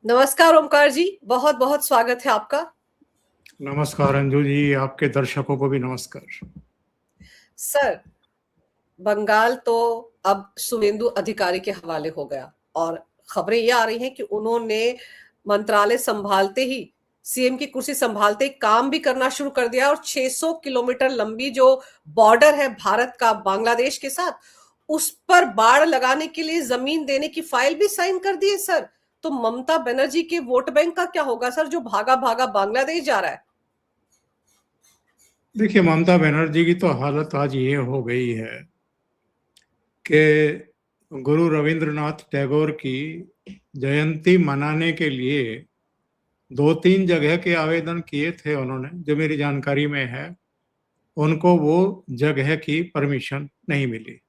नमस्कार ओमकार जी, बहुत बहुत स्वागत है आपका। नमस्कार अंजू जी, आपके दर्शकों को भी नमस्कार। सर, बंगाल तो अब शुभेंदु अधिकारी के हवाले हो गया और खबरें ये आ रही हैं कि उन्होंने मंत्रालय संभालते ही, सीएम की कुर्सी संभालते ही काम भी करना शुरू कर दिया और 600 किलोमीटर लंबी जो बॉर्डर है भारत का बांग्लादेश के साथ, उस पर बाड़ लगाने के लिए जमीन देने की फाइल भी साइन कर दी है सर। तो ममता बनर्जी के वोट बैंक का क्या होगा सर, जो भागा भागा बांग्लादेश जा रहा है? देखिए, ममता बनर्जी की तो हालत आज ये हो गई है कि गुरु रविंद्रनाथ टैगोर की जयंती मनाने के लिए 2-3 जगह के आवेदन किए थे उन्होंने, जो मेरी जानकारी में है। उनको वो जगह की परमिशन नहीं मिली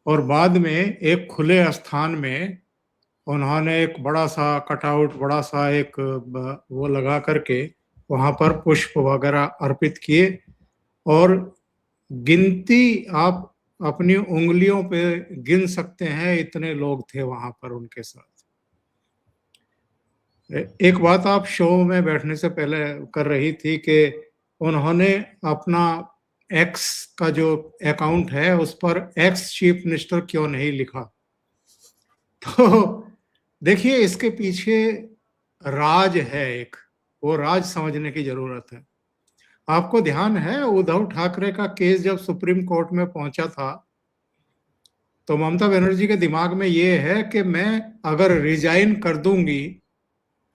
और बाद में एक खुले स्थान में उन्होंने एक बड़ा सा कटआउट, बड़ा सा एक वो लगा करके वहां पर पुष्प वगैरह अर्पित किए और गिनती आप अपनी उंगलियों पे गिन सकते हैं, इतने लोग थे वहां पर उनके साथ। एक बात आप शो में बैठने से पहले कर रही थी कि उन्होंने अपना एक्स का जो अकाउंट है उस पर एक्स चीफ मिनिस्टर क्यों नहीं लिखा। तो देखिए, इसके पीछे राज है एक, वो राज समझने की जरूरत है। आपको ध्यान है उद्धव ठाकरे का केस जब सुप्रीम कोर्ट में पहुंचा था तो ममता बनर्जी के दिमाग में ये है कि मैं अगर रिजाइन कर दूंगी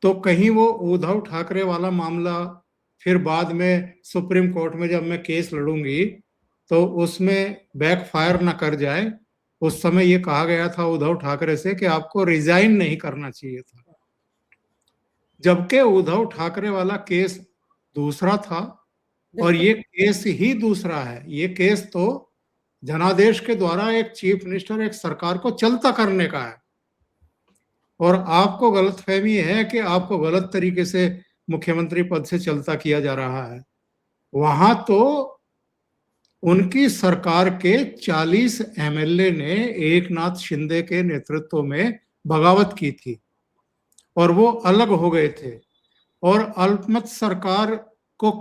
तो कहीं वो उद्धव ठाकरे वाला मामला फिर बाद में सुप्रीम कोर्ट में जब मैं केस लड़ूंगी तो उसमें बैकफायर ना कर जाए। उस समय ये कहा गया था उद्धव ठाकरे से कि आपको रिजाइन नहीं करना चाहिए था, जबकि उद्धव ठाकरे वाला केस दूसरा था और ये केस ही दूसरा है। ये केस तो जनादेश के द्वारा एक चीफ मिनिस्टर, एक सरकार को चलता करने का है और आपको गलतफहमी है कि आपको गलत तरीके से मुख्यमंत्री पद से चलता किया जा रहा है। वहां तो उनकी सरकार के 40 एमएलए ने एकनाथ शिंदे के नेतृत्व में बगावत की थी और वो अलग हो गए थे और अल्पमत सरकार को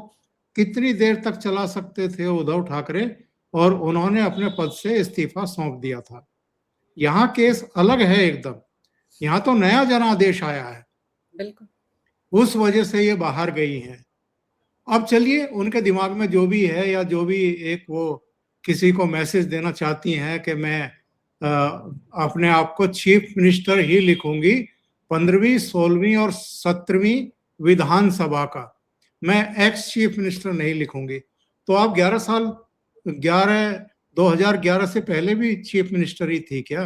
कितनी देर तक चला सकते थे उद्धव ठाकरे, और उन्होंने अपने पद से इस्तीफा सौंप दिया था। यहाँ केस अलग है एकदम, यहाँ तो नया जनादेश आया है, बिल्कुल उस वजह से ये बाहर गई हैं। अब चलिए, उनके दिमाग में जो भी है या जो भी एक वो किसी को मैसेज देना चाहती हैं कि मैं अपने आप को चीफ मिनिस्टर ही लिखूंगी 15वीं, 16वीं और 17वीं विधानसभा का, मैं एक्स चीफ मिनिस्टर नहीं लिखूंगी। तो आप 2011 से पहले भी चीफ मिनिस्टर ही थी क्या?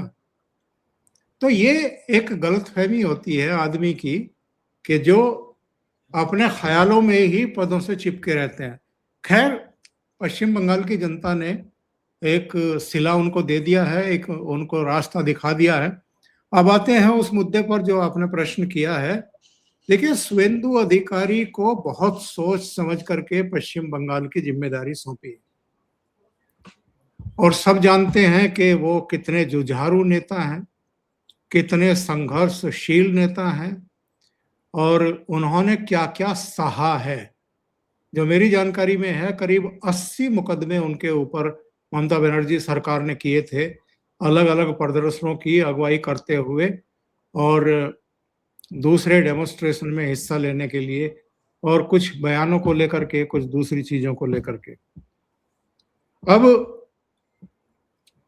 तो ये एक गलतफहमी होती है आदमी की कि जो अपने ख्यालों में ही पदों से चिपके रहते हैं। खैर, पश्चिम बंगाल की जनता ने एक सिला उनको दे दिया है, एक उनको रास्ता दिखा दिया है। अब आते हैं उस मुद्दे पर जो आपने प्रश्न किया है। देखिए, शुभेंदु अधिकारी को बहुत सोच समझ करके पश्चिम बंगाल की जिम्मेदारी सौंपी और सब जानते हैं कि वो कितने जुझारू नेता हैं, कितने संघर्षशील नेता हैं और उन्होंने क्या क्या सहा है। जो मेरी जानकारी में है, करीब 80 मुकदमे उनके ऊपर ममता बनर्जी सरकार ने किए थे, अलग अलग प्रदर्शनों की अगुवाई करते हुए और दूसरे डेमोन्स्ट्रेशन में हिस्सा लेने के लिए और कुछ बयानों को लेकर के, कुछ दूसरी चीजों को लेकर के। अब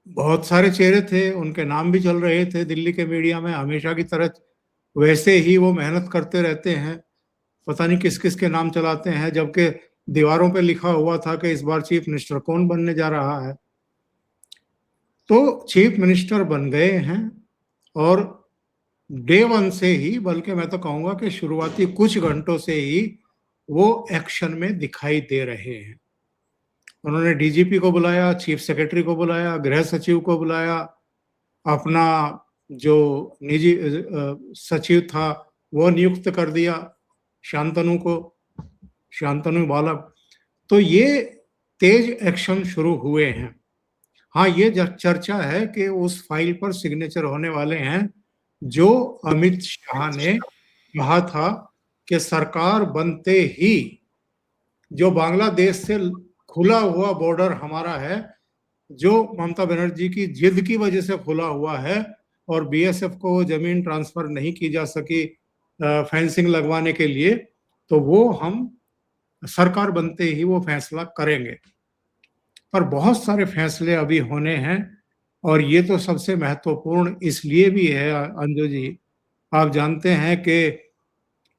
बहुत सारे चेहरे थे, उनके नाम भी चल रहे थे दिल्ली के मीडिया में हमेशा की तरह। वैसे ही वो मेहनत करते रहते हैं, पता नहीं किस किस के नाम चलाते हैं, जबकि दीवारों पे लिखा हुआ था कि इस बार चीफ मिनिस्टर कौन बनने जा रहा है। तो चीफ मिनिस्टर बन गए हैं और डे वन से ही, बल्कि मैं तो कहूंगा कि शुरुआती कुछ घंटों से ही वो एक्शन में दिखाई दे रहे हैं। उन्होंने डीजीपी को बुलाया, चीफ सेक्रेटरी को बुलाया, गृह सचिव को बुलाया, अपना जो निजी सचिव था वो नियुक्त कर दिया, शांतनु बालक। तो ये तेज एक्शन शुरू हुए हैं। हाँ, ये चर्चा है कि उस फाइल पर सिग्नेचर होने वाले हैं जो अमित शाह ने कहा था कि सरकार बनते ही जो बांग्लादेश से खुला हुआ बॉर्डर हमारा है, जो ममता बनर्जी की जिद की वजह से खुला हुआ है और बीएसएफ को जमीन ट्रांसफर नहीं की जा सकी फेंसिंग लगवाने के लिए, तो वो हम सरकार बनते ही वो फैसला करेंगे। पर बहुत सारे फैसले अभी होने हैं और ये तो सबसे महत्वपूर्ण इसलिए भी है अंजू जी, आप जानते हैं कि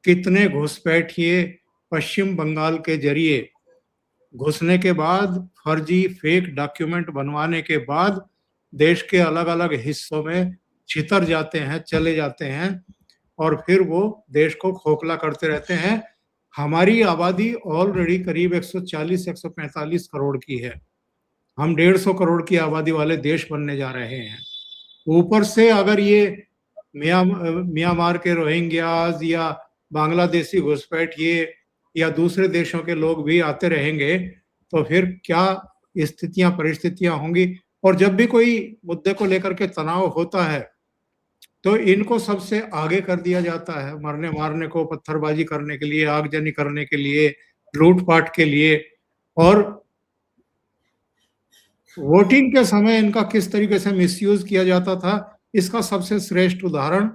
कितने घुसपैठिए पश्चिम बंगाल के जरिए घुसने के बाद, फर्जी फेक डॉक्यूमेंट बनवाने के बाद देश के अलग अलग हिस्सों में छितर जाते हैं, चले जाते हैं और फिर वो देश को खोखला करते रहते हैं। हमारी आबादी ऑलरेडी करीब 140-145 करोड़ की है, हम 150 करोड़ की आबादी वाले देश बनने जा रहे हैं। ऊपर से अगर ये म्यांमार के रोहिंग्याज या बांग्लादेशी घुसपैठिए या दूसरे देशों के लोग भी आते रहेंगे तो फिर क्या स्थितियां परिस्थितियां होंगी। और जब भी कोई मुद्दे को लेकर के तनाव होता है तो इनको सबसे आगे कर दिया जाता है, मरने मारने को, पत्थरबाजी करने के लिए, आगजनी करने के लिए, लूटपाट के लिए। और वोटिंग के समय इनका किस तरीके से मिसयूज किया जाता था, इसका सबसे श्रेष्ठ उदाहरण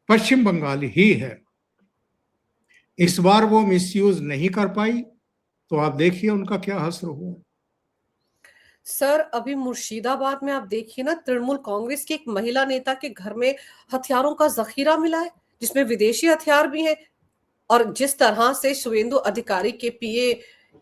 पश्चिम बंगाल ही है। इस बार वो मिसयूज नहीं कर पाई तो आप देखिए उनका क्या हश्र हुआ। सर, अभी मुर्शिदाबाद में आप देखिए ना, तृणमूल कांग्रेस की एक महिला नेता के घर में हथियारों का जखीरा मिला है, जिसमें विदेशी हथियार भी हैं। और जिस तरह से शुवेंदु अधिकारी के पीए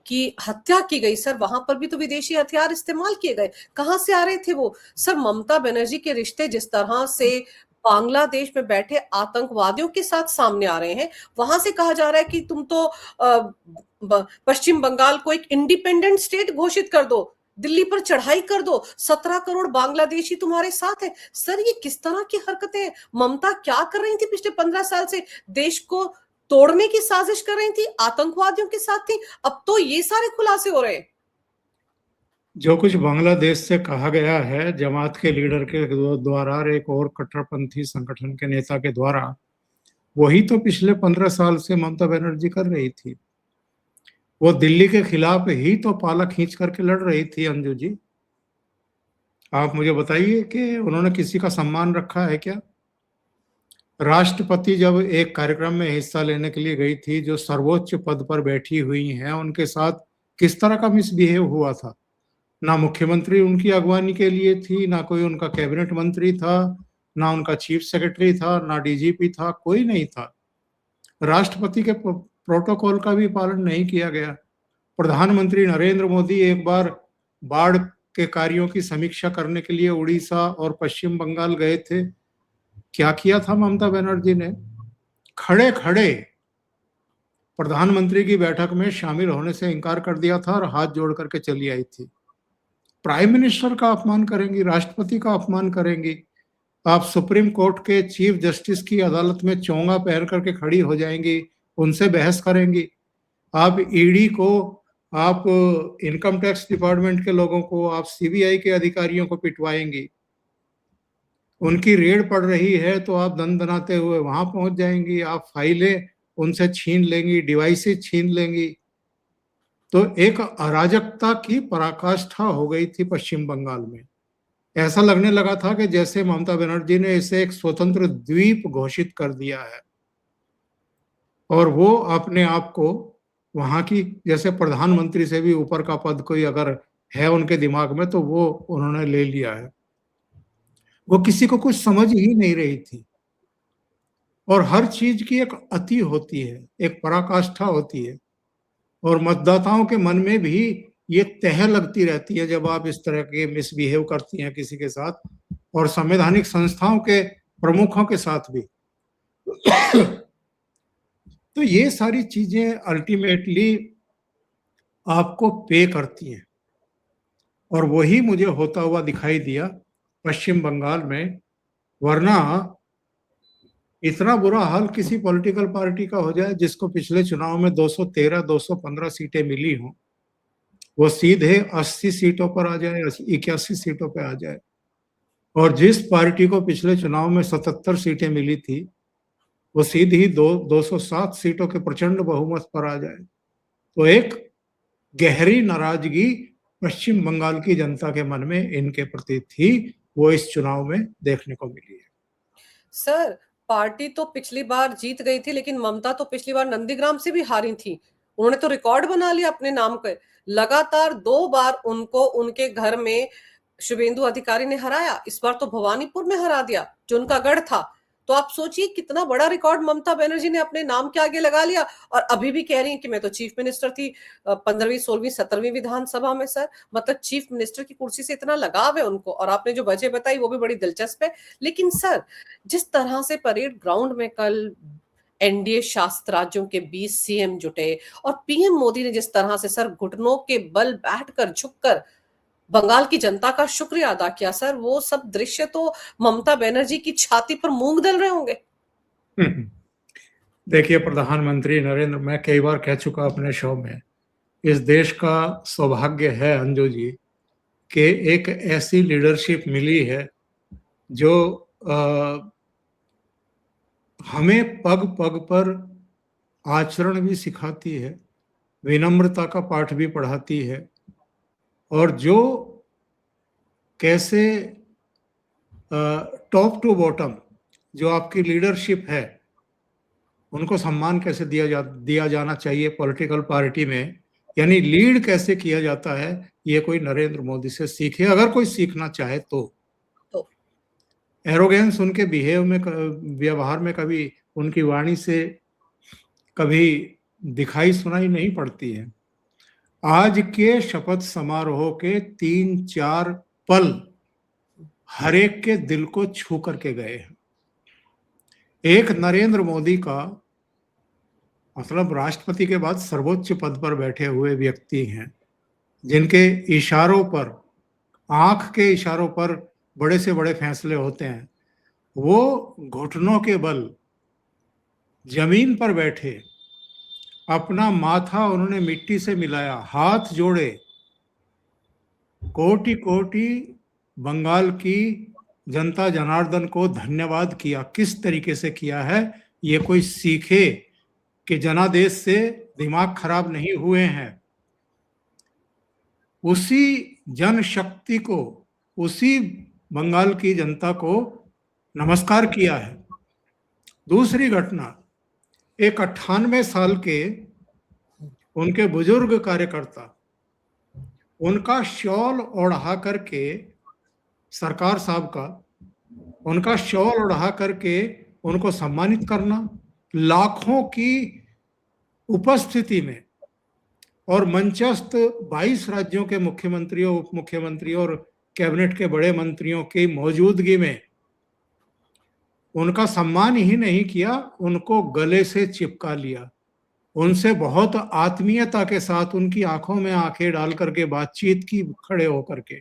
की हत्या की गई सर, वहां पर भी तो विदेशी हथियार इस्तेमाल किए गए। कहां से आ रहे थे वो? सर, ममता बनर्जी के रिश्ते जिस तरह से बांग्लादेश में बैठे आतंकवादियों के साथ सामने आ रहे हैं, वहां से कहा जा रहा है कि तुम तो पश्चिम बंगाल को एक इंडिपेंडेंट स्टेट घोषित कर दो, दिल्ली पर चढ़ाई कर दो, 17 करोड़ बांग्लादेशी तुम्हारे साथ है। सर, ये किस तरह की हरकतें हैं? ममता क्या कर रही थी पिछले 15 साल से? देश को तोड़ने की साजिश कर रही थी, आतंकवादियों के साथ थी। अब तो ये सारे खुलासे हो रहे हैं। जो कुछ बांग्लादेश से कहा गया है जमात के लीडर के द्वारा, एक और कट्टरपंथी संगठन के नेता के द्वारा, वही तो पिछले 15 साल से ममता बनर्जी कर रही थी। वो दिल्ली के खिलाफ ही तो पाला खींच करके लड़ रही थी अंजू जी। आप मुझे बताइए कि उन्होंने किसी का सम्मान रखा है क्या? राष्ट्रपति जब एक कार्यक्रम में हिस्सा लेने के लिए गई थी, जो सर्वोच्च पद पर बैठी हुई हैं, उनके साथ किस तरह का मिसबिहेव हुआ था? ना मुख्यमंत्री उनकी अगवानी के लिए थी, ना कोई उनका कैबिनेट मंत्री था, ना उनका चीफ सेक्रेटरी था, ना डीजीपी था, कोई नहीं था। राष्ट्रपति के प्रोटोकॉल का भी पालन नहीं किया गया। प्रधानमंत्री नरेंद्र मोदी एक बार बाढ़ के कार्यों की समीक्षा करने के लिए उड़ीसा और पश्चिम बंगाल गए थे। क्या किया था ममता बनर्जी ने? खड़े खड़े प्रधानमंत्री की बैठक में शामिल होने से इनकार कर दिया था और हाथ जोड़ करके चली आई थी। प्राइम मिनिस्टर का अपमान करेंगी, राष्ट्रपति का अपमान करेंगी, आप सुप्रीम कोर्ट के चीफ जस्टिस की अदालत में चोंगा पहन करके खड़ी हो जाएंगी, उनसे बहस करेंगी। आप ईडी को, आप इनकम टैक्स डिपार्टमेंट के लोगों को, आप सीबीआई के अधिकारियों को पिटवाएंगी। उनकी रेड पड़ रही है तो आप दन दनाते हुए वहां पहुंच जाएंगी, आप फाइलें उनसे छीन लेंगी, डिवाइसेस छीन लेंगी। तो एक अराजकता की पराकाष्ठा हो गई थी पश्चिम बंगाल में। ऐसा लगने लगा था कि जैसे ममता बनर्जी ने इसे एक स्वतंत्र द्वीप घोषित कर दिया है और वो अपने आप को वहां की, जैसे प्रधानमंत्री से भी ऊपर का पद कोई अगर है उनके दिमाग में, तो वो उन्होंने ले लिया है। वो किसी को कुछ समझ ही नहीं रही थी। और हर चीज की एक अति होती है, एक पराकाष्ठा होती है, और मतदाताओं के मन में भी ये तह लगती रहती है जब आप इस तरह के मिसबिहेव करती हैं किसी के साथ, और संवैधानिक संस्थाओं के प्रमुखों के साथ भी। तो ये सारी चीजें अल्टीमेटली आपको पे करती हैं, और वही मुझे होता हुआ दिखाई दिया पश्चिम बंगाल में। वरना इतना बुरा हाल किसी पॉलिटिकल पार्टी का हो जाए जिसको पिछले चुनाव में 213-215 सीटें मिली हों, वो सीधे 80 सीटों पर आ जाए, 81 सीटों पर आ जाए, और जिस पार्टी को पिछले चुनाव में 77 सीटें मिली थी, वो सीधी 207 सीटों के प्रचंड बहुमत पर आ जाए, तो एक गहरी नाराजगी पश्चिम बंगाल की जनता के मन में इनके प्रति थी, वो इस चुनाव में देखने को मिली है। सर, पार्टी तो पिछली बार जीत गई थी, लेकिन ममता तो पिछली बार नंदीग्राम से भी हारी थी। उन्होंने तो रिकॉर्ड बना लिया अपने नाम पे। लगातार 2 बार उनको उनके घर में शुभेंदु अधिकारी ने हराया। इस बार तो भवानीपुर में हरा दिया, जो उनका गढ़ था। तो आप सोचिए कितना बड़ा रिकॉर्ड ममता बनर्जी ने अपने नाम के आगे लगा लिया, और अभी भी कह रही हैं कि मैं तो चीफ मिनिस्टर थी 15वीं, 16वीं, 17वीं विधानसभा में। सर, मतलब चीफ मिनिस्टर की कुर्सी से इतना लगाव है उनको, और आपने जो वजह बताई वो भी बड़ी दिलचस्प है। लेकिन सर, जिस तरह से परेड ग्राउंड में कल एनडीए शासित राज्यों के 20 सीएम जुटे, और पीएम मोदी ने जिस तरह से सर घुटनों के बल बैठकर झुककर बंगाल की जनता का शुक्रिया अदा किया, सर वो सब दृश्य तो ममता बनर्जी की छाती पर मूंग दल रहे होंगे। देखिए, प्रधानमंत्री नरेंद्र, मैं कई बार कह चुका अपने शो में, इस देश का सौभाग्य है अंजू जी कि एक ऐसी लीडरशिप मिली है जो हमें पग पग पर आचरण भी सिखाती है, विनम्रता का पाठ भी पढ़ाती है, और जो कैसे टॉप टू बॉटम जो आपकी लीडरशिप है उनको सम्मान कैसे दिया जाना चाहिए पॉलिटिकल पार्टी में, यानी लीड कैसे किया जाता है, ये कोई नरेंद्र मोदी से सीखे, अगर कोई सीखना चाहे तो। एरोगेंस उनके व्यवहार में कभी, उनकी वाणी से कभी दिखाई सुनाई नहीं पड़ती है। आज के शपथ समारोह के 3-4 पल हर एक के दिल को छू करके गए हैं। एक नरेंद्र मोदी का मतलब राष्ट्रपति के बाद सर्वोच्च पद पर बैठे हुए व्यक्ति हैं, जिनके इशारों पर, आंख के इशारों पर बड़े से बड़े फैसले होते हैं। वो घुटनों के बल जमीन पर बैठे, अपना माथा उन्होंने मिट्टी से मिलाया, हाथ जोड़े, कोटि कोटि बंगाल की जनता जनार्दन को धन्यवाद किया। किस तरीके से किया है, ये कोई सीखे कि जनादेश से दिमाग खराब नहीं हुए हैं। उसी जनशक्ति को, उसी बंगाल की जनता को नमस्कार किया है। दूसरी घटना, एक 98 साल के उनके बुजुर्ग कार्यकर्ता, उनका शॉल ओढ़ा करके, सरकार साहब का उनका शॉल ओढ़ा करके उनको सम्मानित करना, लाखों की उपस्थिति में, और मंचस्थ 22 राज्यों के मुख्यमंत्रियों, उप मुख्यमंत्रियों और कैबिनेट के बड़े मंत्रियों की मौजूदगी में उनका सम्मान ही नहीं किया, उनको गले से चिपका लिया, उनसे बहुत आत्मीयता के साथ उनकी आंखों में आंखें डाल करके बातचीत की, खड़े होकर के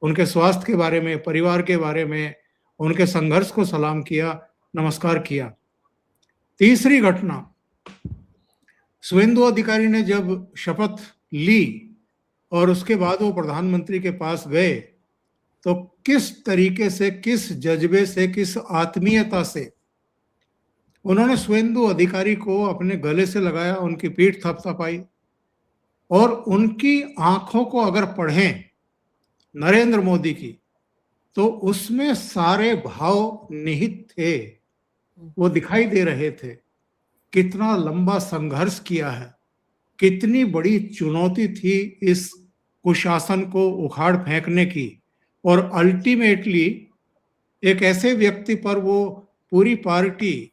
उनके स्वास्थ्य के बारे में, परिवार के बारे में, उनके संघर्ष को सलाम किया, नमस्कार किया। तीसरी घटना, शुभेंदु अधिकारी ने जब शपथ ली और उसके बाद वो प्रधानमंत्री के पास गए, तो किस तरीके से, किस जज्बे से, किस आत्मीयता से उन्होंने शुभेंदु अधिकारी को अपने गले से लगाया, उनकी पीठ थपथपाई, और उनकी आंखों को अगर पढ़ें नरेंद्र मोदी की, तो उसमें सारे भाव निहित थे, वो दिखाई दे रहे थे। कितना लंबा संघर्ष किया है, कितनी बड़ी चुनौती थी इस कुशासन को उखाड़ फेंकने की, और अल्टीमेटली एक ऐसे व्यक्ति पर वो पूरी पार्टी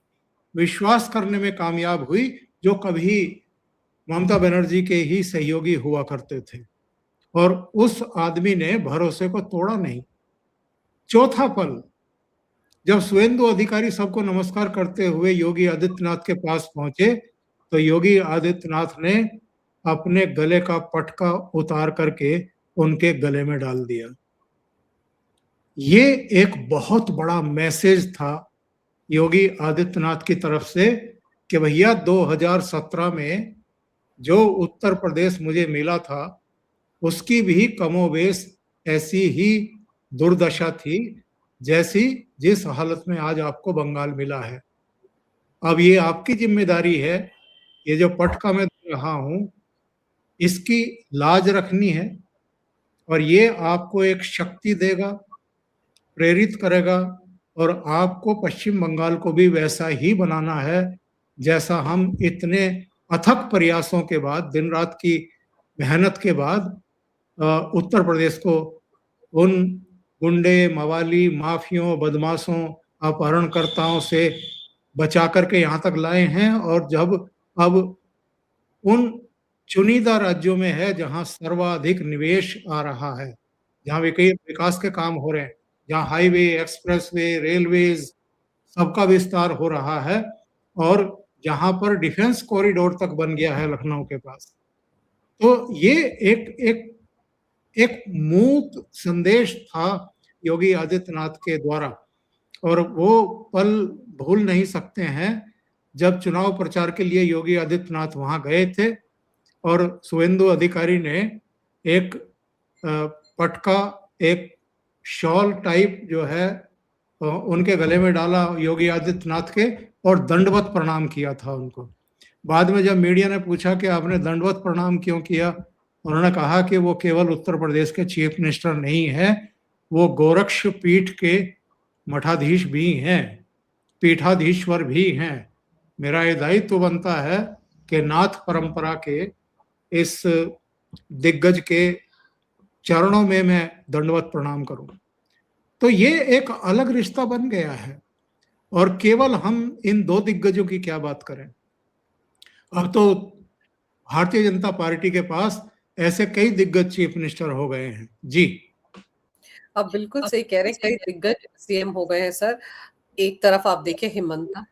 विश्वास करने में कामयाब हुई जो कभी ममता बनर्जी के ही सहयोगी हुआ करते थे, और उस आदमी ने भरोसे को तोड़ा नहीं। चौथा पल, जब शुभेंदु अधिकारी सबको नमस्कार करते हुए योगी आदित्यनाथ के पास पहुंचे, तो योगी आदित्यनाथ ने अपने गले का पटका उतार करके उनके गले में डाल दिया। ये एक बहुत बड़ा मैसेज था योगी आदित्यनाथ की तरफ से कि भैया 2017 में जो उत्तर प्रदेश मुझे मिला था, उसकी भी कमोबेश ऐसी ही दुर्दशा थी, जैसी जिस हालत में आज आपको बंगाल मिला है। अब ये आपकी जिम्मेदारी है, ये जो पटका मैं दे रहा हूं, इसकी लाज रखनी है, और ये आपको एक शक्ति देगा, प्रेरित करेगा, और आपको पश्चिम बंगाल को भी वैसा ही बनाना है जैसा हम इतने अथक प्रयासों के बाद, दिन रात की मेहनत के बाद उत्तर प्रदेश को उन गुंडे, मवाली, माफियों, बदमाशों, अपहरणकर्ताओं से बचा करके यहाँ तक लाए हैं। और जब अब उन चुनिंदा राज्यों में है जहां सर्वाधिक निवेश आ रहा है, जहां विकास के काम हो रहे हैं, जहां हाईवे, एक्सप्रेसवे, रेलवेज सबका विस्तार हो रहा है, और जहां पर डिफेंस कॉरिडोर तक बन गया है लखनऊ के पास। तो ये एक एक एक मूक संदेश था योगी आदित्यनाथ के द्वारा, और वो पल भूल नहीं सकते हैं जब चुनाव प्रचार के लिए योगी आदित्यनाथ वहां गए थे और शुवेंदु अधिकारी ने एक पटका, एक शॉल टाइप जो है उनके गले में डाला योगी आदित्यनाथ के, और दंडवत प्रणाम किया था उनको। बाद में जब मीडिया ने पूछा कि आपने दंडवत प्रणाम क्यों किया, उन्होंने कहा कि वो केवल उत्तर प्रदेश के चीफ मिनिस्टर नहीं है, वो गोरक्ष पीठ के मठाधीश भी हैं, पीठाधीश्वर भी हैं। मेरा ये दायित्व बनता है कि नाथ परंपरा के इस दिग्गज के चरणों में मैं दंडवत प्रणाम करूं। तो ये एक अलग रिश्ता बन गया है, और केवल हम इन दो दिग्गजों की क्या बात करें, अब तो भारतीय जनता पार्टी के पास ऐसे कई दिग्गज चीफ मिनिस्टर हो गए हैं। जी, आप बिल्कुल सही कह रहे हैं, कई दिग्गज सीएम हो गए हैं सर। एक तरफ आप देखिए हिमंता,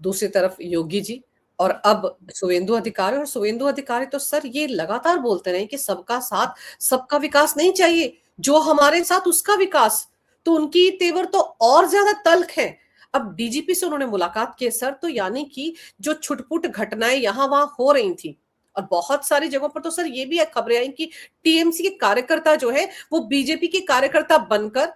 दूसरी तरफ योगी जी, और अब शुवेंदु अधिकारी। और शुवेंदु अधिकारी तो सर ये लगातार बोलते रहे कि सबका साथ, सबका विकास नहीं चाहिए, जो हमारे साथ उसका विकास। तो उनकी तेवर तो और ज्यादा तल्ख है। अब डीजीपी से उन्होंने मुलाकात की सर, तो यानी कि जो छुटपुट घटनाएं यहां वहां हो रही थी, और बहुत सारी जगहों पर तो सर ये भी खबरें आई कि टीएमसी के कार्यकर्ता जो है वो बीजेपी के कार्यकर्ता बनकर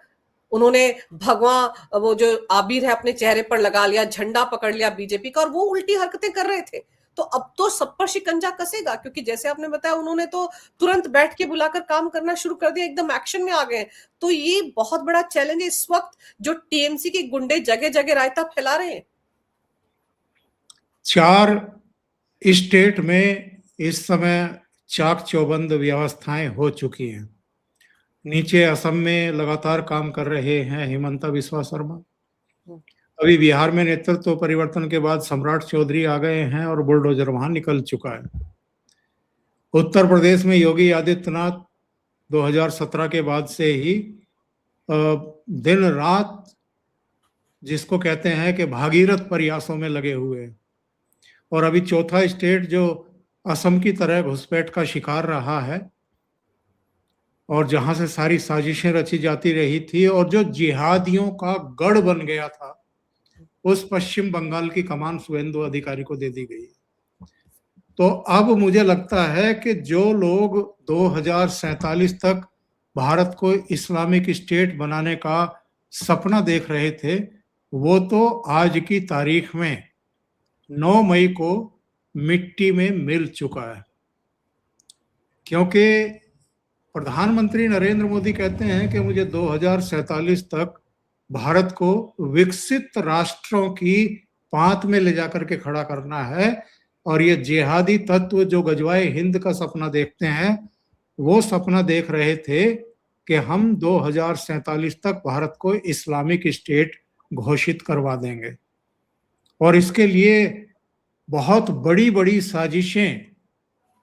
उन्होंने भगवा वो जो आबिर है अपने चेहरे पर लगा लिया, झंडा पकड़ लिया बीजेपी का, और वो उल्टी हरकतें कर रहे थे। तो अब तो सब पर शिकंजा कसेगा, क्योंकि जैसे आपने बताया उन्होंने तो तुरंत बैठ के बुलाकर काम करना शुरू कर दिया, एकदम एक्शन में आ गए। तो ये बहुत बड़ा चैलेंज है इस वक्त जो टीएमसी के गुंडे जगह जगह रायता फैला रहे हैं। 4 स्टेट में इस समय चाक चौबंद व्यवस्थाएं हो चुकी हैं। नीचे असम में लगातार काम कर रहे हैं हिमंता बिस्वा शर्मा। अभी बिहार में नेतृत्व परिवर्तन के बाद सम्राट चौधरी आ गए हैं और बुलडोजर वहां निकल चुका है। उत्तर प्रदेश में योगी आदित्यनाथ 2017 के बाद से ही दिन रात जिसको कहते हैं कि भागीरथ प्रयासों में लगे हुए हैं, और अभी चौथा स्टेट जो असम की तरह घुसपैठ का शिकार रहा है, और जहां से सारी साजिशें रची जाती रही थी, और जो जिहादियों का गढ़ बन गया था, उस पश्चिम बंगाल की कमान शुवेंदु अधिकारी को दे दी गई। तो अब मुझे लगता है कि जो लोग 2047 तक भारत को इस्लामिक स्टेट बनाने का सपना देख रहे थे, वो तो आज की तारीख में 9 मई को मिट्टी में मिल चुका है। क्योंकि प्रधानमंत्री नरेंद्र मोदी कहते हैं कि मुझे 2047 तक भारत को विकसित राष्ट्रों की पांत में ले जाकर के खड़ा करना है, और ये जिहादी तत्व जो गजवाए हिंद का सपना देखते हैं, वो सपना देख रहे थे कि हम 2047 तक भारत को इस्लामिक स्टेट घोषित करवा देंगे। और इसके लिए बहुत बड़ी बड़ी साजिशें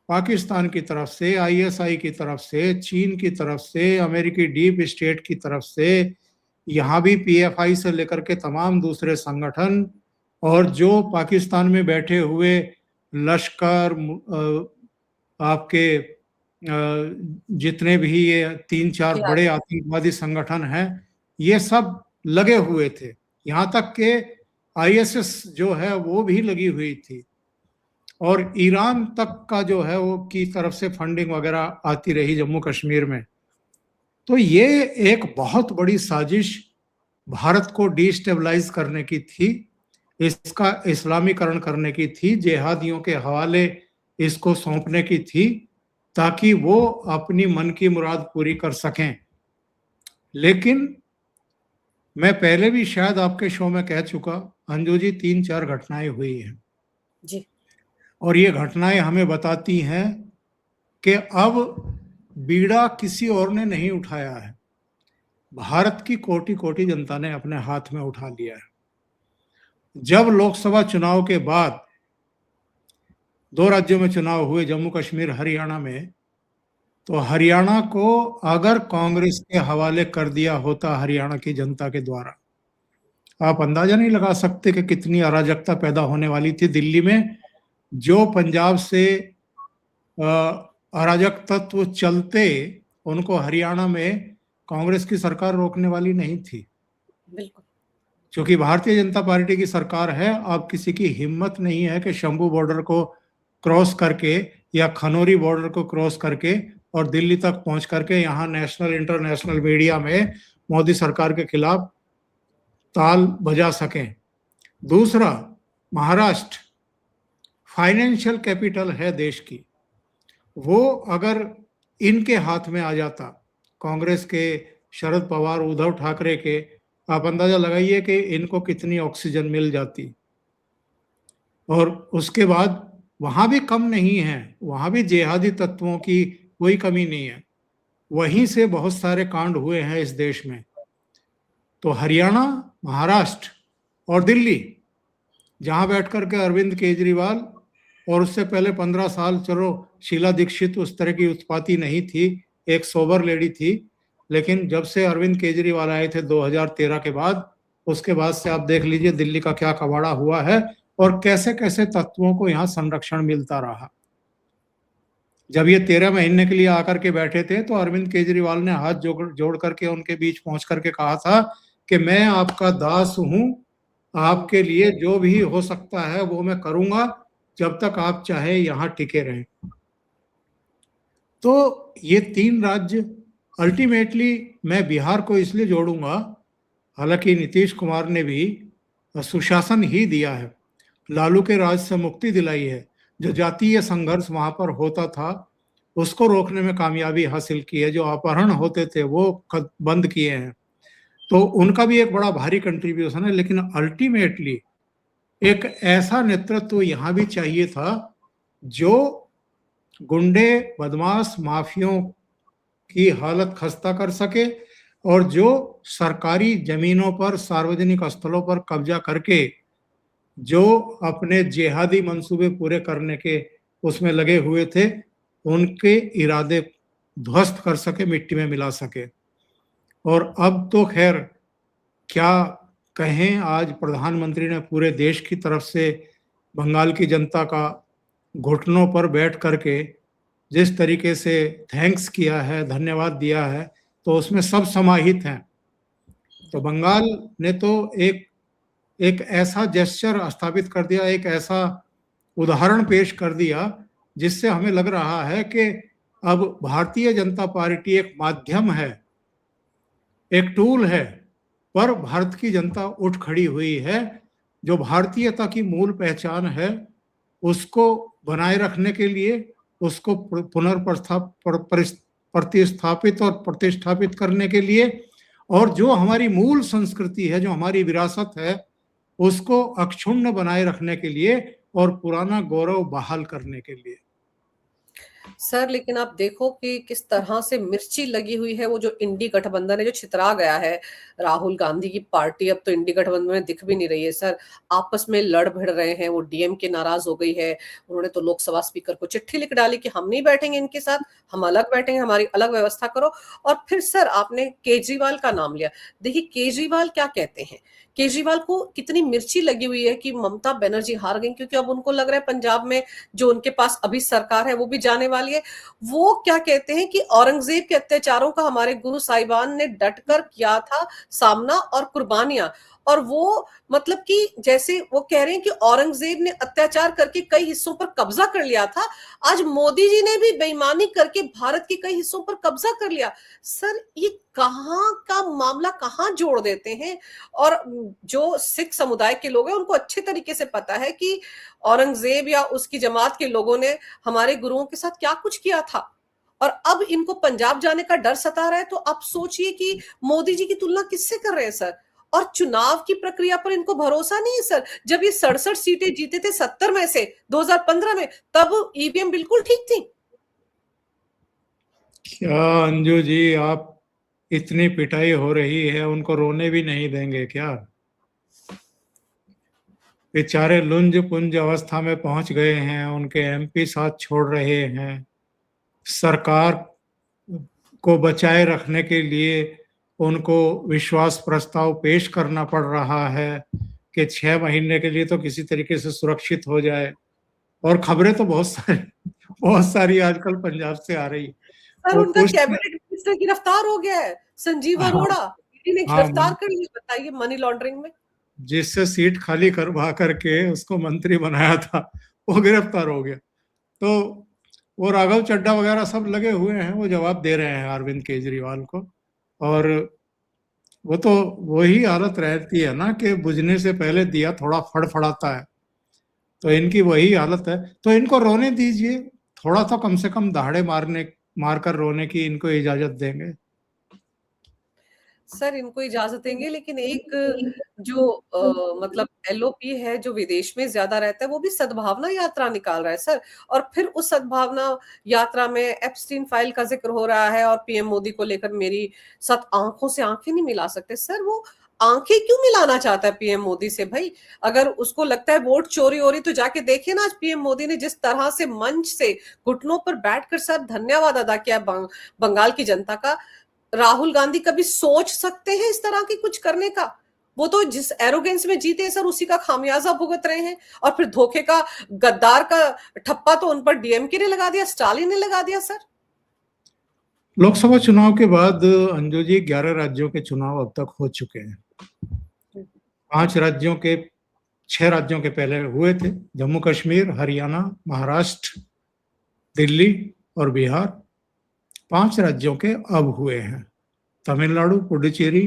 पाकिस्तान की तरफ से, आईएसआई की तरफ से, चीन की तरफ से, अमेरिकी डीप स्टेट की तरफ से, यहाँ भी पीएफआई से लेकर के तमाम दूसरे संगठन, और जो पाकिस्तान में बैठे हुए लश्कर, आपके जितने भी ये 3-4 बड़े आतंकवादी संगठन हैं, ये सब लगे हुए थे। यहाँ तक कि आईएसएस जो है वो भी लगी हुई थी, और ईरान तक का जो है वो की तरफ से फंडिंग वगैरह आती रही जम्मू कश्मीर में। तो ये एक बहुत बड़ी साजिश भारत को डिस्टेबलाइज करने की थी, इसका इस्लामीकरण करने की थी, जिहादियों के हवाले इसको सौंपने की थी, ताकि वो अपनी मन की मुराद पूरी कर सकें। लेकिन मैं पहले भी शायद आपके शो में कह चुका, अंजू जी, 3-4 घटनाएं हुई हैं जी। और ये घटनाएं हमें बताती हैं कि अब बीड़ा किसी और ने नहीं उठाया है, भारत की कोटि कोटि जनता ने अपने हाथ में उठा लिया है। जब लोकसभा चुनाव के बाद 2 राज्यों में चुनाव हुए, जम्मू कश्मीर हरियाणा में, तो हरियाणा को अगर कांग्रेस के हवाले कर दिया होता हरियाणा की जनता के द्वारा, आप अंदाजा नहीं लगा सकते कि कितनी अराजकता पैदा होने वाली थी दिल्ली में। जो पंजाब से अराजक तत्व चलते, उनको हरियाणा में कांग्रेस की सरकार रोकने वाली नहीं थी। बिल्कुल। क्योंकि भारतीय जनता पार्टी की सरकार है, अब किसी की हिम्मत नहीं है कि शंभू बॉर्डर को क्रॉस करके या खनौरी बॉर्डर को क्रॉस करके और दिल्ली तक पहुंच करके यहाँ नेशनल इंटरनेशनल मीडिया में मोदी सरकार के खिलाफ ताल बजा सकें। दूसरा, महाराष्ट्र फाइनेंशियल कैपिटल है देश की, वो अगर इनके हाथ में आ जाता, कांग्रेस के, शरद पवार, उद्धव ठाकरे के, आप अंदाजा लगाइए कि इनको कितनी ऑक्सीजन मिल जाती। और उसके बाद वहां भी कम नहीं है, वहां भी जिहादी तत्वों की कोई कमी नहीं है, वहीं से बहुत सारे कांड हुए हैं इस देश में। तो हरियाणा, महाराष्ट्र और दिल्ली, जहां बैठ करके अरविंद केजरीवाल, और उससे पहले 15 साल, चलो शीला दीक्षित उस तरह की उत्पाती नहीं थी, एक सोबर लेडी थी, लेकिन जब से अरविंद केजरीवाल आए थे 2013 के बाद, उसके बाद से आप देख लीजिए दिल्ली का क्या कबाड़ा हुआ है और कैसे कैसे तत्वों को यहाँ संरक्षण मिलता रहा। जब ये 13 महीने के लिए आकर के बैठे थे तो अरविंद केजरीवाल ने हाथ जोड़ करके उनके बीच पहुंच करके कहा था कि मैं आपका दास हूं, आपके लिए जो भी हो सकता है वो मैं करूंगा, जब तक आप चाहे यहां टिके रहें। तो ये 3 राज्य अल्टीमेटली, मैं बिहार को इसलिए जोड़ूंगा, हालांकि नीतीश कुमार ने भी सुशासन ही दिया है, लालू के राज से मुक्ति दिलाई है, जो जातीय संघर्ष वहां पर होता था उसको रोकने में कामयाबी हासिल की है, जो अपहरण होते थे वो बंद किए हैं, तो उनका भी एक बड़ा भारी कंट्रीब्यूशन है। लेकिन अल्टीमेटली एक ऐसा नेतृत्व यहाँ भी चाहिए था जो गुंडे, बदमाश, माफियों की हालत खस्ता कर सके और जो सरकारी जमीनों पर, सार्वजनिक स्थलों पर कब्जा करके जो अपने जिहादी मंसूबे पूरे करने के उसमें लगे हुए थे, उनके इरादे ध्वस्त कर सके, मिट्टी में मिला सके। और अब तो खैर क्या कहें, आज प्रधानमंत्री ने पूरे देश की तरफ से बंगाल की जनता का घुटनों पर बैठ करके जिस तरीके से थैंक्स किया है, धन्यवाद दिया है, तो उसमें सब समाहित हैं। तो बंगाल ने तो एक ऐसा जेस्चर स्थापित कर दिया, एक ऐसा उदाहरण पेश कर दिया, जिससे हमें लग रहा है कि अब भारतीय जनता पार्टी एक माध्यम है, एक टूल है, पर भारत की जनता उठ खड़ी हुई है, जो भारतीयता की मूल पहचान है उसको बनाए रखने के लिए, उसको प्रतिस्थापित और प्रतिष्ठापित करने के लिए, और जो हमारी मूल संस्कृति है, जो हमारी विरासत है, उसको अक्षुण्ण बनाए रखने के लिए और पुराना गौरव बहाल करने के लिए। सर, लेकिन आप देखो कि किस तरह से मिर्ची लगी हुई है, वो जो इंडी गठबंधन है, जो छितरा गया है, राहुल गांधी की पार्टी अब तो इंडी गठबंधन में दिख भी नहीं रही है सर, आपस में लड़ भिड़ रहे हैं, वो डीएमके नाराज हो गई है, उन्होंने तो लोकसभा स्पीकर को चिट्ठी लिख डाली कि हम नहीं बैठेंगे इनके साथ, हम अलग बैठेंगे, हमारी अलग व्यवस्था करो। और फिर सर आपने केजरीवाल का नाम लिया, देखिए केजरीवाल क्या कहते हैं, केजरीवाल को कितनी मिर्ची लगी हुई है कि ममता बनर्जी हार गई, क्योंकि अब उनको लग रहा है पंजाब में जो उनके पास अभी सरकार है वो भी जाने वाली है। वो क्या कहते हैं कि औरंगजेब के अत्याचारों का हमारे गुरु साहिबान ने डटकर किया था सामना और कुर्बानियां, और वो मतलब कि जैसे वो कह रहे हैं कि औरंगजेब ने अत्याचार करके कई हिस्सों पर कब्जा कर लिया था, आज मोदी जी ने भी बेईमानी करके भारत के कई हिस्सों पर कब्जा कर लिया। सर ये कहाँ का मामला कहाँ जोड़ देते हैं। और जो सिख समुदाय के लोग हैं उनको अच्छे तरीके से पता है कि औरंगजेब या उसकी जमात के लोगों ने हमारे गुरुओं के साथ क्या कुछ किया था। और अब इनको पंजाब जाने का डर सता रहा है, तो आप सोचिए कि मोदी जी की तुलना किससे कर रहे हैं सर। और चुनाव की प्रक्रिया पर इनको भरोसा नहीं है सर। जब ये 67 सीटें जीते थे 70 में से 2015 में, तब ईवीएम बिल्कुल ठीक थी। क्या अंजू जी, आप इतनी पिटाई हो रही है, उनको रोने भी नहीं देंगे क्या? बेचारे लुंज पुंज अवस्था में पहुंच गए हैं, उनके एमपी साथ छोड़ रहे हैं। सरकार को बचाए रखने के लिए उनको विश्वास प्रस्ताव पेश करना पड़ रहा है कि 6 महीने के लिए तो किसी तरीके से सुरक्षित हो जाए। और खबरें तो बहुत सारी आजकल पंजाब से आ रही। सर वो उनका कुछ कैबिनेट मिनिस्टर गिरफ्तार हो गया है, संजीव हाँ, अरोड़ा। ईडी ने हाँ, गिरफ्तार कर लिया, बताइए, मनी लॉन्ड्रिंग में। जिससे सीट खाली करवा करके उसको मंत्री बनाया था, वो गिरफ्तार हो गया। तो वो राघव चड्ढा वगैरह सब लगे हुए हैं, वो जवाब दे रहे हैं अरविंद केजरीवाल को। और वो तो वही हालत रहती है ना कि बुझने से पहले दिया थोड़ा फड़फड़ाता है। तो इनकी वही हालत है, तो इनको रोने दीजिए। थोड़ा तो कम से कम दहाड़े मारकर रोने की इनको इजाजत देंगे। सर इनको इजाजत देंगे, लेकिन एक जो मतलब एलओपी है जो विदेश में ज्यादा रहता है, वो भी सद्भावना यात्रा निकाल रहा है सर। और फिर उस सद्भावना यात्रा में एप्स्टीन फाइल का जिक्र हो रहा है, और पीएम मोदी को लेकर मेरी साथ आंखों से आंखें नहीं मिला सकते सर। वो आंखें क्यों मिलाना चाहता है पीएम मोदी से भाई? अगर उसको लगता है वोट चोरी हो रही, तो जाके देखिए ना आज पीएम मोदी ने जिस तरह से मंच से घुटनों पर बैठकर सर धन्यवाद अदा किया बंगाल की जनता का। राहुल गांधी कभी सोच सकते हैं इस तरह की कुछ करने का? वो तो जिस एरोगेंस में जीते हैं सर, उसी का खामियाजा भुगत रहे हैं। और फिर धोखे का, गद्दार का ठप्पा तो उन पर डीएमके ने लगा दिया, स्टालिन ने लगा दिया सर। लोकसभा चुनाव के बाद अंजू जी 11 राज्यों के चुनाव अब तक हो चुके हैं। 5 राज्यों के 6 राज्यों के पहले हुए थे, जम्मू कश्मीर, हरियाणा, महाराष्ट्र, दिल्ली और बिहार। 5 राज्यों के अब हुए हैं, तमिलनाडु, पुडुचेरी,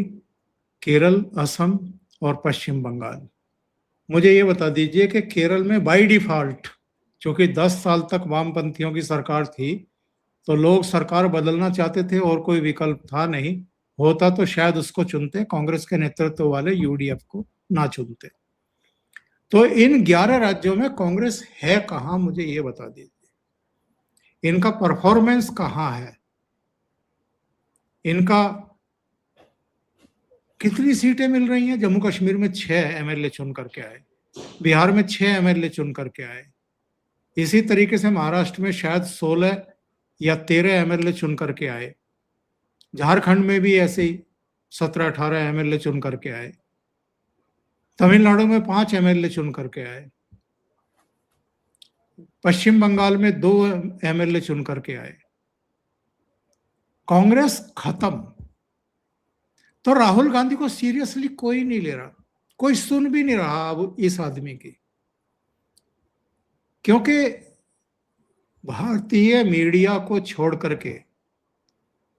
केरल, असम और पश्चिम बंगाल। मुझे ये बता दीजिए कि केरल में बाय डिफॉल्ट, क्योंकि 10 साल तक वामपंथियों की सरकार थी, तो लोग सरकार बदलना चाहते थे और कोई विकल्प था नहीं। होता तो शायद उसको चुनते, कांग्रेस के नेतृत्व वाले यूडीएफ को ना चुनते। तो इन 11 राज्यों में कांग्रेस है कहां, मुझे ये बता दीजिए। इनका परफॉर्मेंस कहां है? इनका कितनी सीटें मिल रही हैं? जम्मू कश्मीर में 6 एमएलए चुन करके आए, बिहार में 6 एमएलए चुन करके आए। इसी तरीके से महाराष्ट्र में शायद 16 या 13 एमएलए चुन करके आए। झारखंड में भी ऐसे ही 17-18 एमएलए चुन करके आए। तमिलनाडु में 5 एमएलए चुन करके आए। पश्चिम बंगाल में 2 एमएलए चुन करके आए। कांग्रेस खत्म। तो राहुल गांधी को सीरियसली कोई नहीं ले रहा, कोई सुन भी नहीं रहा अब इस आदमी की, क्योंकि भारतीय मीडिया को छोड़ करके,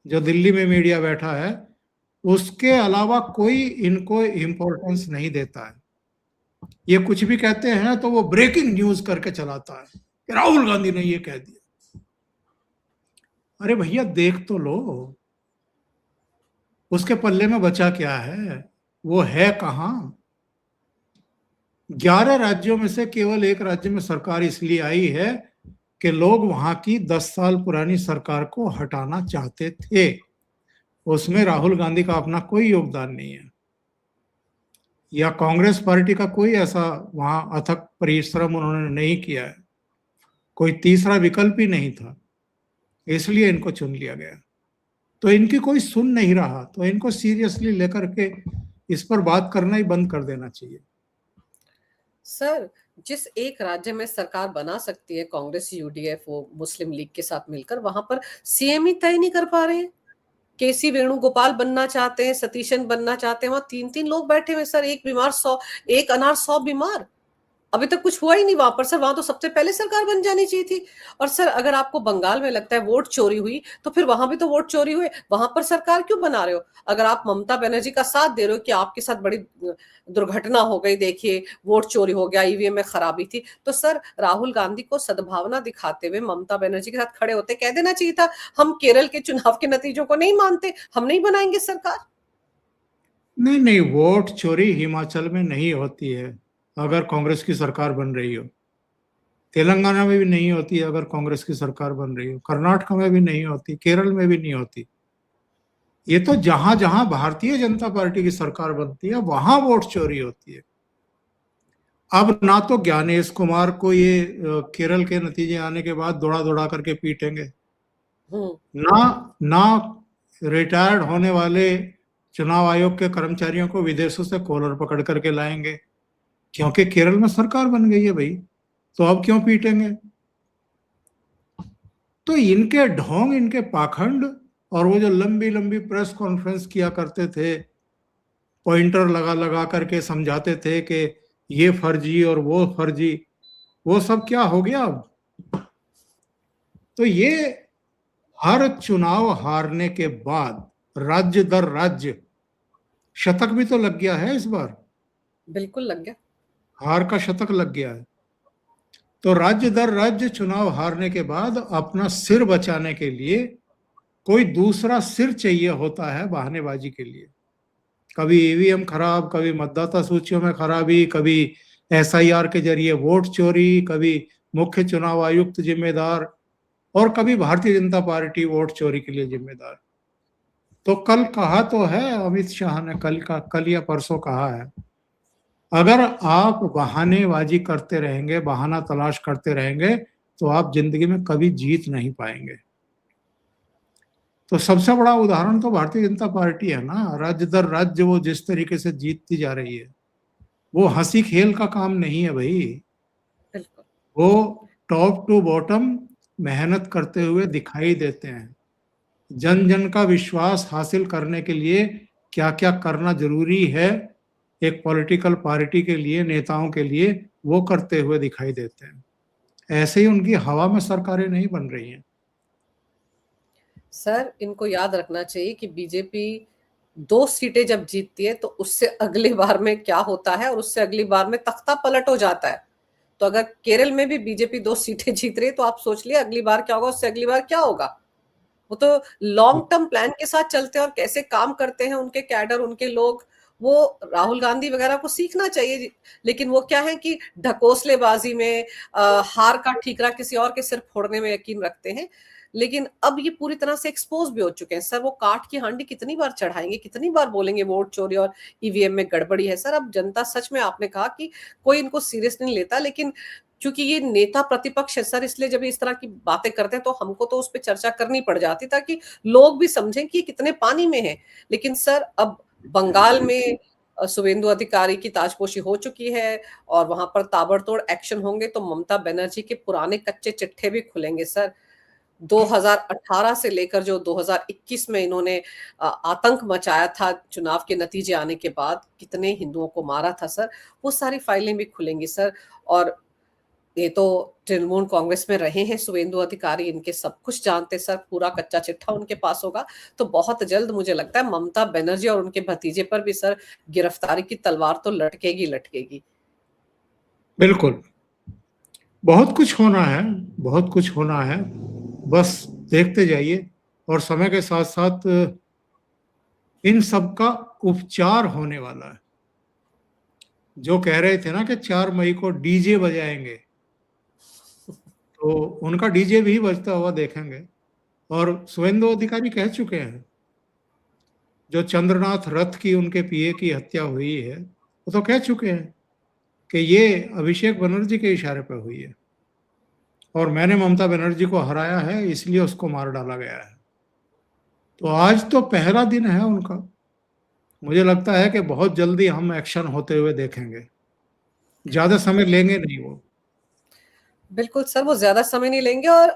जो दिल्ली में मीडिया बैठा है, उसके अलावा कोई इनको इम्पोर्टेंस नहीं देता है। ये कुछ भी कहते हैं तो वो ब्रेकिंग न्यूज करके चलाता है कि राहुल गांधी ने ये कह दिया। अरे भैया देख तो लो, उसके पल्ले में बचा क्या है? वो है कहां? 11 राज्यों में से केवल एक राज्य में सरकार इसलिए आई है कि लोग वहां की 10 साल पुरानी सरकार को हटाना चाहते थे। उसमें राहुल गांधी का अपना कोई योगदान नहीं है, या कांग्रेस पार्टी का कोई ऐसा वहां अथक परिश्रम उन्होंने नहीं किया है। कोई तीसरा विकल्प ही नहीं था, इसलिए इनको चुन लिया गया। तो इनकी कोई सुन नहीं रहा, तो इनको सीरियसली लेकर के इस पर बात करना ही बंद कर देना चाहिए। सर जिस एक राज्य में सरकार बना सकती है कांग्रेस यूडीएफ वो मुस्लिम लीग के साथ मिलकर, वहां पर सीएम ही तय नहीं कर पा रहे हैं। केसी वेणुगोपाल बनना चाहते हैं, सतीशन बनना चाहते हैं, वहां 3-3 लोग बैठे हुए सर, एक बीमार 100, एक अनार 100 बीमार। अभी तक कुछ हुआ ही नहीं वहां पर सर, वहां तो सबसे पहले सरकार बन जानी चाहिए थी। और सर अगर आपको बंगाल में लगता है वोट चोरी हुई, तो फिर वहां भी तो वोट चोरी हुए, वहां पर सरकार क्यों बना रहे हो? अगर आप ममता बनर्जी का साथ दे रहे हो कि आपके साथ बड़ी दुर्घटना हो गई, देखिए वोट चोरी हो गया, ईवीएम में खराबी थी, तो सर राहुल गांधी को सद्भावना दिखाते हुए ममता बनर्जी के साथ खड़े होते, कह देना चाहिए था हम केरल के चुनाव के नतीजों को नहीं मानते, हम नहीं बनाएंगे सरकार। नहीं नहीं, वोट चोरी हिमाचल में नहीं होती है अगर कांग्रेस की सरकार बन रही हो। तेलंगाना में भी नहीं होती अगर कांग्रेस की सरकार बन रही हो। कर्नाटक में भी नहीं होती, केरल में भी नहीं होती। ये तो जहां जहां भारतीय जनता पार्टी की सरकार बनती है वहां वोट चोरी होती है। अब ना तो ज्ञानेश कुमार को ये केरल के नतीजे आने के बाद दौड़ा दौड़ा करके पीटेंगे, ना ना रिटायर्ड होने वाले चुनाव आयोग के कर्मचारियों को विदेशों से कॉलर पकड़ करके लाएंगे, क्योंकि केरल में सरकार बन गई है भाई, तो अब क्यों पीटेंगे? तो इनके ढोंग, इनके पाखंड, और वो जो लंबी लंबी प्रेस कॉन्फ्रेंस किया करते थे, पॉइंटर लगा लगा करके समझाते थे कि ये फर्जी और वो फर्जी, वो सब क्या हो गया अब? तो ये हर चुनाव हारने के बाद राज्य दर राज्य शतक भी तो लग गया है इस बार। बिल्कुल लग गया, हार का शतक लग गया है। तो राज्य दर राज्य चुनाव हारने के बाद अपना सिर बचाने के लिए कोई दूसरा सिर चाहिए होता है बहानेबाजी के लिए। कभी ईवीएम खराब, कभी मतदाता सूचियों में खराबी, कभी एसआईआर के जरिए वोट चोरी, कभी मुख्य चुनाव आयुक्त जिम्मेदार, और कभी भारतीय जनता पार्टी वोट चोरी के लिए जिम्मेदार। तो कल कहा तो है अमित शाह ने, कल या परसों कहा है, अगर आप बहानेबाजी करते रहेंगे, बहाना तलाश करते रहेंगे, तो आप जिंदगी में कभी जीत नहीं पाएंगे। तो सबसे बड़ा उदाहरण तो भारतीय जनता पार्टी है ना। राज्य दर राज्य वो जिस तरीके से जीतती जा रही है, वो हंसी खेल का काम नहीं है भाई। बिल्कुल। वो टॉप टू बॉटम मेहनत करते हुए दिखाई देते हैं। जन जन का विश्वास हासिल करने के लिए क्या क्या करना जरूरी है एक पॉलिटिकल पार्टी के लिए, नेताओं के लिए, वो करते हुए दिखाई देते हैं। ऐसे ही उनकी हवा में सरकारें नहीं बन रही हैं। सर इनको याद रखना चाहिए कि बीजेपी 2 सीटें जब जीतती है तो उससे अगली बार में क्या होता है, और उससे अगली बार में तख्ता पलट हो जाता है। तो अगर केरल में भी बीजेपी 2 सीटें जीत रही है, तो आप सोच लिए अगली बार क्या होगा, उससे अगली बार क्या होगा। वो तो लॉन्ग टर्म प्लान के साथ चलते हैं, और कैसे काम करते हैं उनके कैडर, उनके लोग, वो राहुल गांधी वगैरह को सीखना चाहिए। लेकिन वो क्या है कि ढकोसलेबाजी में, हार का ठीकरा किसी और के सिर फोड़ने में यकीन रखते हैं। लेकिन अब ये पूरी तरह से एक्सपोज भी हो चुके हैं सर। वो काठ की हांडी कितनी बार चढ़ाएंगे, कितनी बार बोलेंगे वोट चोरी और ईवीएम में गड़बड़ी है। सर अब जनता, सच में आपने कहा कि कोई इनको सीरियस नहीं लेता, लेकिन क्योंकि ये नेता प्रतिपक्ष है सर, इसलिए जब इस तरह की बातें करते हैं तो हमको तो उस पर चर्चा करनी पड़ जाती, ताकि लोग भी समझें कि कितने पानी में है। लेकिन सर अब बंगाल में शुभेंदु अधिकारी की ताजपोशी हो चुकी है, और वहां पर ताबड़तोड़ एक्शन होंगे, तो ममता बनर्जी के पुराने कच्चे चिट्ठे भी खुलेंगे सर। 2018 से लेकर जो 2021 में इन्होंने आतंक मचाया था चुनाव के नतीजे आने के बाद, कितने हिंदुओं को मारा था सर, वो सारी फाइलें भी खुलेंगी सर। और ये तो तृणमूल कांग्रेस में रहे हैं शुभेंदु अधिकारी, इनके सब कुछ जानते सर, पूरा कच्चा चिट्ठा उनके पास होगा। तो बहुत जल्द मुझे लगता है ममता बनर्जी और उनके भतीजे पर भी सर गिरफ्तारी की तलवार तो लटकेगी लटकेगी। बिल्कुल, बहुत कुछ होना है, बहुत कुछ होना है, बस देखते जाइए। और समय के साथ साथ इन सब का उपचार होने वाला है। जो कह रहे थे ना कि 4 मई को डीजे बजाएंगे, तो उनका डीजे भी बजता हुआ देखेंगे। और शुभेंदु अधिकारी कह चुके हैं, जो चंद्रनाथ रथ की, उनके पीए की हत्या हुई है, वो तो कह चुके हैं कि ये अभिषेक बनर्जी के इशारे पर हुई है, और मैंने ममता बनर्जी को हराया है, इसलिए उसको मार डाला गया है। तो आज तो पहला दिन है उनका। मुझे लगता है कि बहुत जल्दी हम एक्शन होते हुए देखेंगे, ज्यादा समय लेंगे नहीं वो। बिल्कुल सर, वो ज़्यादा समय नहीं लेंगे और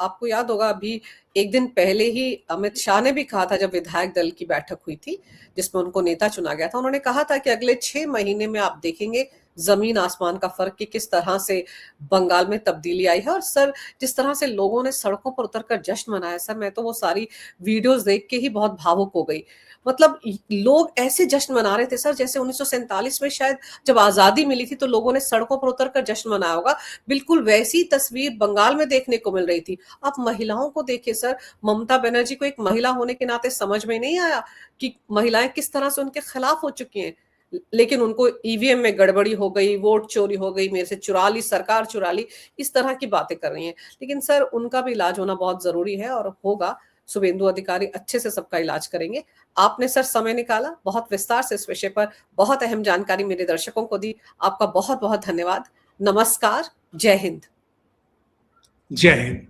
आपको याद होगा अभी 1 दिन पहले ही अमित शाह ने भी कहा था जब विधायक दल की बैठक हुई थी, जिसमें उनको नेता चुना गया था, उन्होंने कहा था कि अगले 6 महीने में आप देखेंगे ज़मीन-आसमान का फ़र्क कि किस तरह से बंगाल में तब्दीली आई है और सर जिस तरह से लोगों ने सड़कों पर उतरकर जश्न मनाया सर, मैं तो वो सारी वीडियोज़ देख के ही बहुत भावुक हो गई। मतलब लोग ऐसे जश्न मना रहे थे सर जैसे 1947 में शायद जब आज़ादी मिली थी तो लोगों ने सड़कों पर उतरकर जश्न मनाया होगा, बिल्कुल वैसी तस्वीर बंगाल में देखने को मिल रही थी। आप महिलाओं को देखिए सर, ममता बनर्जी को एक महिला होने के नाते समझ में नहीं आया कि महिलाएं किस तरह से उनके खिलाफ हो चुकी हैं। लेकिन उनको ईवीएम में गड़बड़ी हो गई, वोट चोरी हो गई, मेरे से चुरा ली, सरकार चुरा ली, इस तरह की बातें कर रही हैं। लेकिन सर उनका भी इलाज होना बहुत जरूरी है और होगा। शुभेंदु अधिकारी अच्छे से सबका इलाज करेंगे। आपने सर समय निकाला, बहुत विस्तार से इस विषय पर बहुत अहम जानकारी मेरे दर्शकों को दी। आपका बहुत बहुत धन्यवाद। नमस्कार, जय हिंद। जय हिंद।